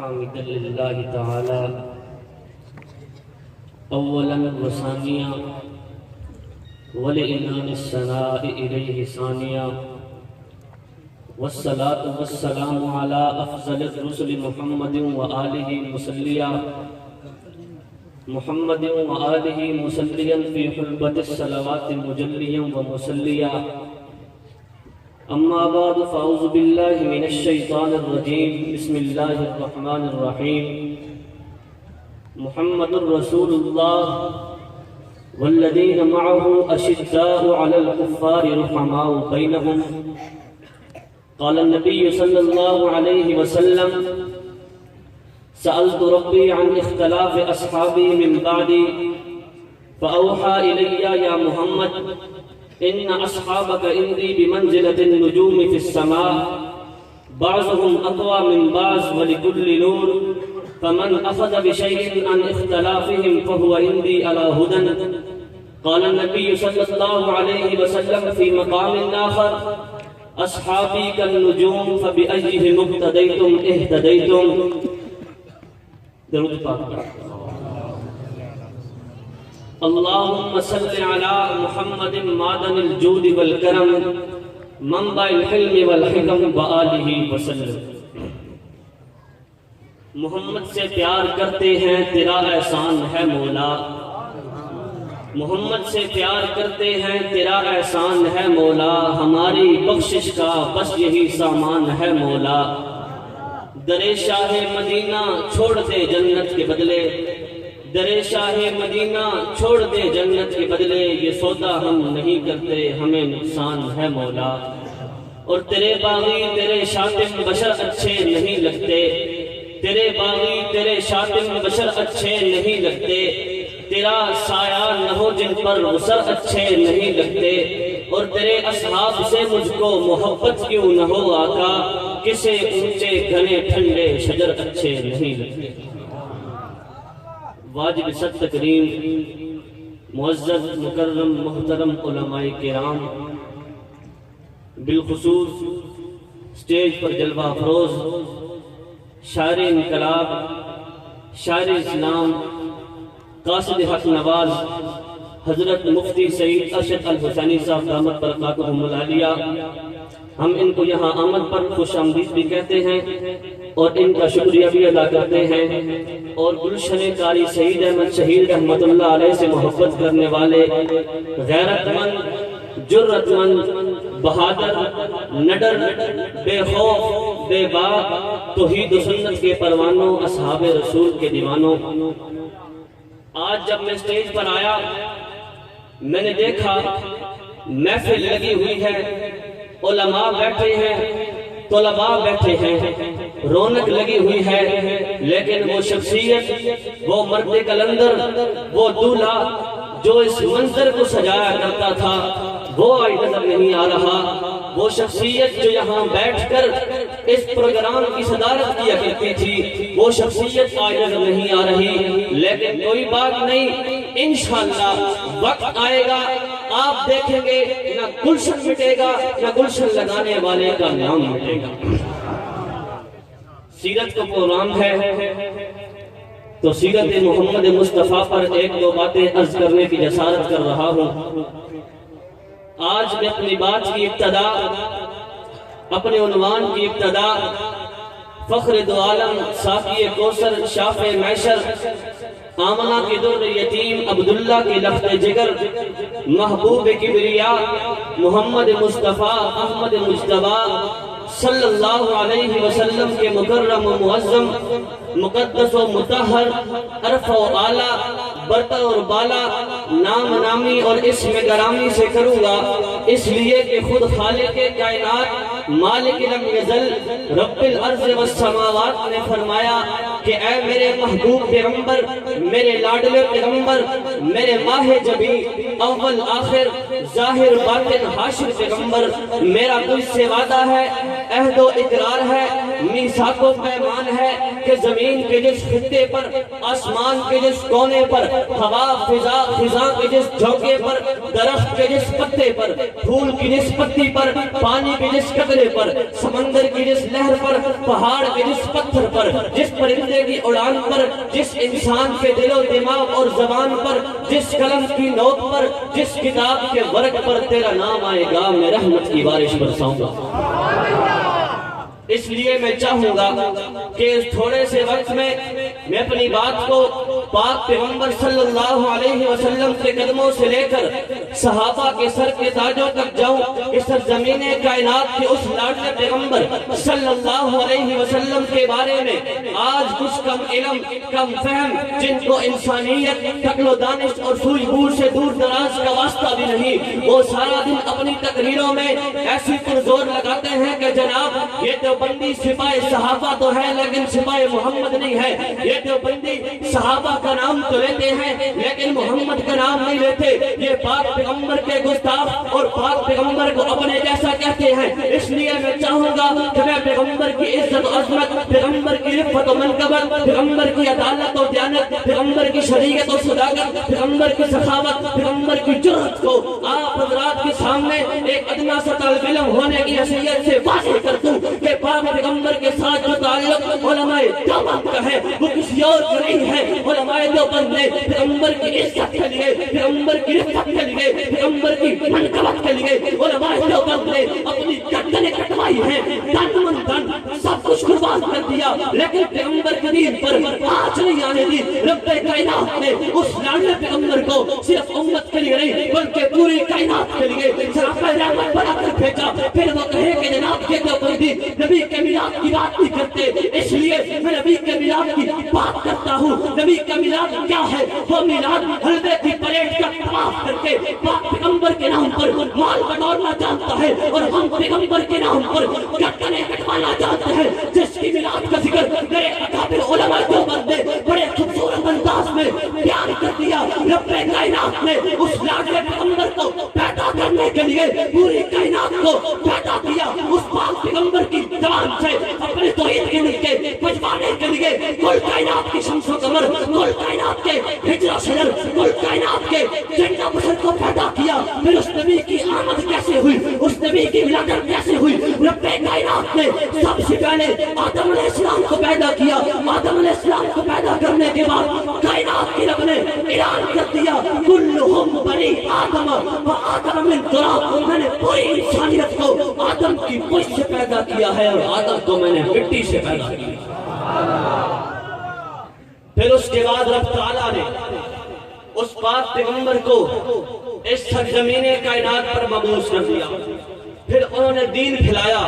حامدا للہ تعالی اولا وثانیا ولإنان الثناء إليه ثانیا والصلاة والسلام على أفضل الرسل محمد وآلہ مسلیا محمد وآلہ مسلیا في حلبة الصلوات مجلیا ومسلیا اما بعد فاعوذ باللہ من الشیطان الرجیم بسم اللہ الرحمن الرحیم محمد رسول اللہ والذین معه اشداء علی الکفار رحماء بینهم قال النبی صلی اللہ علیہ وسلم سألت ربی عن اختلاف اصحابی من بعدی فأوحى إلي يا محمد إن أصحابك عندي بمنزلة النجوم في السماء بعضهم أقوى من بعض ولكل نور فمن أخذ بشيء عن اختلافهم فهو عندي على هدى قال النبي صلى الله عليه وسلم في مقام آخر أصحابي كالنجوم فبأيهم اقتديتم اهتديتم درود پاک اللهم صل على محمد معدن الجود والکرم منبع الحلم والحکم وآلہ وسلم محمد سے پیار کرتے ہیں تیرا احسان ہے مولا محمد سے پیار کرتے ہیں تیرا احسان ہے مولا ہماری بخشش کا بس یہی سامان ہے مولا در شاہ مدینہ چھوڑ دے جنت کے بدلے در شاہ مدینہ چھوڑ دے جنت کے بدلے یہ سودا ہم نہیں کرتے ہمیں نقصان ہے مولا اور تیرے باغی تیرے شاتم بشر اچھے نہیں لگتے تیرے باغی تیرے شاتم بشر اچھے نہیں لگتے تیرا سایہ نہ ہو جن پر غسر اچھے نہیں لگتے اور تیرے اصحاب سے مجھ کو محبت کیوں نہ ہو آقا کسے اونچے گھنے ٹھنڈے شجر اچھے نہیں لگتے واجب صد تکریم معزز مکرم محترم علماء کرام بالخصوص سٹیج پر جلوہ افروز شاعر انقلاب شاعر اسلام قاصد حق نواز حضرت مفتی سعید ارشد الحسینی صاحب دامت برکاتہم العالیہ ہم ان کو یہاں آمد پر خوش آمدید بھی کہتے ہیں اور ان کا شکریہ بھی ادا کرتے ہیں اور گلشن قاری سعید احمد شہید رحمت اللہ علیہ سے محبت کرنے والے غیرت مند جرت مند بہادر نڈر بے خوف بے باک توحید و سنت کے پروانوں اصحاب رسول کے دیوانوں آج جب میں سٹیج پر آیا میں نے دیکھا محفل لگی ہوئی ہے علماء بیٹھے ہیں طلباء بیٹھے ہیں رونق لگی ہوئی ہے لیکن وہ شخصیت وہ مرد کلندر وہ دولہا جو اس منظر کو سجایا کرتا تھا وہ آج نظر نہیں آ رہا وہ شخصیت جو یہاں بیٹھ کر اس پروگرام کی صدارت کیا کرتی تھی وہ شخصیت آج نظر نہیں آ رہی لیکن کوئی بات نہیں انشاءاللہ وقت آئے گا آپ دیکھیں گے نہ گلشن مٹے گا نہ گلشن لگانے والے کا نام مٹے گا سیرت کا پروگرام ہے تو سیرت محمد مصطفیٰ پر ایک دو باتیں عرض کرنے کی جسارت کر رہا ہوں آج میں اپنی بات کی ابتدا اپنے عنوان کی ابتدا فخر دو عالم ساقی کوثر شافع معشر آمنہ کی در یتیم عبداللہ کی لخت جگر محبوب کبریا محمد مصطفیٰ احمد مجتبیٰ صلی اللہ علیہ وسلم کے مکرم و معظم مقدس و مطہر عرف و اعلیٰ برتر اور بالا نام نامی اور اسم گرامی سے کروں گا اس لیے کہ خود خالق کائنات مالک لم یزل رب الارض والسماوات نے فرمایا کہ اے میرے محبوب پیغمبر میرے لاڈلے پیغمبر میرے ماہ جبی اول آخر ظاہر باطن حاشر پیغمبر میرا کچھ سے وعدہ ہے عہد و اقرار ہے میثاق و پیمان ہے کہ زمین کے جس خطے پر آسمان کے جس کونے پر ہوا فضا خزاں کے جس جھونکے پر، درخت کے جس پتے پر، پھول کی جس پتی پر، پانی کے جس قطرے پر، سمندر کی جس لہر پر، پہاڑ کے جس پتھر پر، جس پرندے کی اڑان پر، جس انسان کے دل و دماغ اور زبان پر، جس قلم کی نوک پر، جس کتاب کے ورق پر تیرا نام آئے گا، میں رحمت کی بارش برساؤں گا۔ اس لیے میں چاہوں گا کہ اس تھوڑے سے وقت میں اپنی بات کو پاک پیغمبر صلی اللہ علیہ وسلم کے قدموں سے لے کر صحابہ کے سر کے تاجوں تک جاؤں، اس سرزمین کائنات کے اس لاڈلے پیغمبر صلی اللہ علیہ وسلم کے بارے میں آج کچھ کم علم، کم فہم، جن کو انسانیت، عقل و دانش اور سوجھ بوجھ سے دور دراز کا واسطہ بھی نہیں، وہ سارا دن اپنی تقریروں میں ایسی پرزور لگاتے ہیں کہ جناب یہ دیوبندی سپاہ صحابہ تو ہے لیکن سپاہ محمد نہیں ہے، یہ دیوبندی صحابہ کا نام تو لیتے ہیں لیکن محمد کا نام نہیں لیتے، یہ پاک پیغمبر کے گستاخ اور پاک پیغمبر کو اپنے جیسا کہتے ہیں۔ اس لیے میں چاہوں گا کہ میں پیغمبر کی عزت و عظمت، پیغمبر کی رفت و منقبت، پیغمبر کی عدالت و دیانت، پیغمبر کی شریعت و صداقت، پیغمبر کی سخاوت، پیغمبر کی جرأت کو آپ حضرات کے سامنے ایک ادنا سا طالب علم ہونے کی حیثیت سے واضح کر دوں کہ پاک پیغمبر کے ساتھ جو تعلق علماء دیوبند کا ہے وہ کسی اور کا نہیں ہے۔ علماء دیوبند نے پیغمبر کی عزت کے لیے، پیغمبر کی رفت کے لیے، پیغمبر کی منقبت کے لیے علماء دیوبند نے اپنی گردنیں کٹوائی ہیں، تن من دھن سب کچھ قربان کر دیا، لیکن پیغمبر کے دین پر آج نہیں آنے دی۔ رب کائنات نے اس لاڈلے پیغمبر کو صرف امت کے لیے نہیں بلکہ پوری کائنات کے لیے سراپا رحمت بنا کر بھیجا۔ پھر وہ کہے کہ جناب یہ دیوبندی نبی کے میلاد کی بات نہیں کرتے، اس لیے میں نبی کے میلاد کی بات کرتا ہوں۔ نبی کا میلاد کیا ہے؟ وہ میلاد حلوے کی پلیٹ کا طواف کر کے پاک پیغمبر کے نام پر مال بٹورنا جانتا ہے، اور ہم پیغمبر کے نام پر گردنیں کٹوانا جانتے ہیں۔ جس کی میلاد کا ذکر میرے اکابر علماء دیوبند نے بڑے خوبصورت انداز میں بیان کر دیا۔ رب کائنات نے اس لاڈلے پیغمبر کو پیدا کرنے کے لیے پوری کائنات کو پیدا کیا، اس پاک پیغمبر کی زبان سے اپنے توحید کے نکے بجوانے کے لیے کل کائنات کی شمس و قمر، کل کائنات کے ہجر و شجر، کل کائنات کے جن بشر کو پیدا کیا۔ پھر اس نبی کی آمد کیسے ہوئی، اس نبی کی ولادت کیسے ہوئی؟ رب کائنات نے سب سے پہلے آدم علیہ السلام کو پیدا کیا۔ آدم علیہ السلام کو پیدا کرنے کے بعد کائنات کی رب نے اعلان کر دیا کلہم بنی آدم و آدم من تراب، میں نے پوری انسانیت کو آدم کی پشت سے پیدا کیا ہے اور آدم کو میں نے مٹی سے پیدا کیا۔ پھر اس کے بعد رب تعالیٰ نے اس پاک پیغمبر کو اس سرزمین کائنات پر مبعوث کر دیا۔ پھر انہوں نے دین پھیلایا،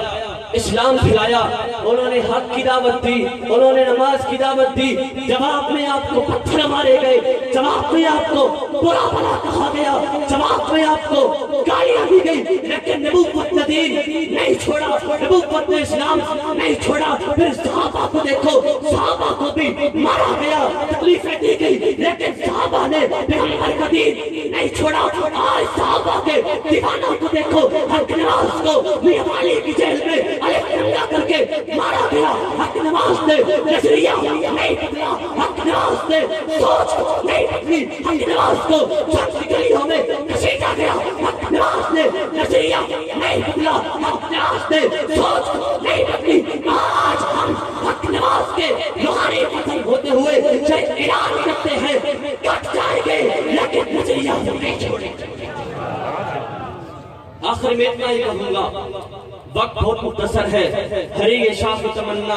اسلام پھیلایا، انہوں نے حق کی دعوت دی، انہوں نے نماز کی دعوت دی۔ جواب میں آپ کو پتھر مارے گئے، جواب میں آپ کو برا بھلا کہا گیا، جواب میں آپ کو گالیاں دی گئی، لیکن نبوت نے دین نہیں چھوڑا، نبوت نے اسلام نہیں چھوڑا۔ پھر صحابہ کو دیکھو، صحابہ کو بھی مارا گیا، تکلیفیں دی گئی، لیکن صحابہ نے پیغمبر کا دین نہیں چھوڑا۔ آج صحابہ کے دیوانوں کو دیکھو، حق نواز کو میاں والی کی جیل میں الگ کر کے مارا گیا۔ حق نواز نے نظریہ نہیں بدلا، حق نواز نے سوچ نہیں بدلی، حق نواز کو سب کی گلیوں میں گھسیٹا گیا۔ حق نواز نے نظریہ نہیں بدلا، حق نواز نے سوچ نہیں بدلی۔ آج ہم حق نواز کے لوہارے ختم ہوتے ہوئے اعلان کرتے ہیں کٹ جائیں گے لیکن نظریہ نہیں چھوڑیں گے۔ آخر میں اتنا ہی کہوں گا، وقت بہت مختصر ہے، ہری یہ شاخ تمنا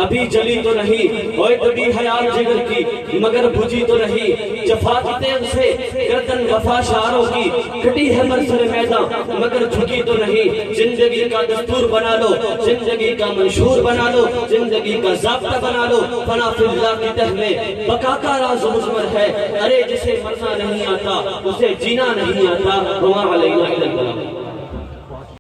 ابھی جلی تو نہیں، اوے دبی حیات جگر کی مگر بجھی تو نہیں، جفا کی تیغ سے گردن وفا شعروں کی کٹی ہے برسر میدان مگر جھکی تو نہیں۔ زندگی کا دستور بنا لو، زندگی کا منشور بنا لو، زندگی کا ضابطہ بنا لو، فنا فی اللہ کی تہ میں بقا کا راز مضمر ہے۔ ارے جسے مرنا نہیں آتا اسے جینا نہیں آتا، وما علینا الا البلاغ۔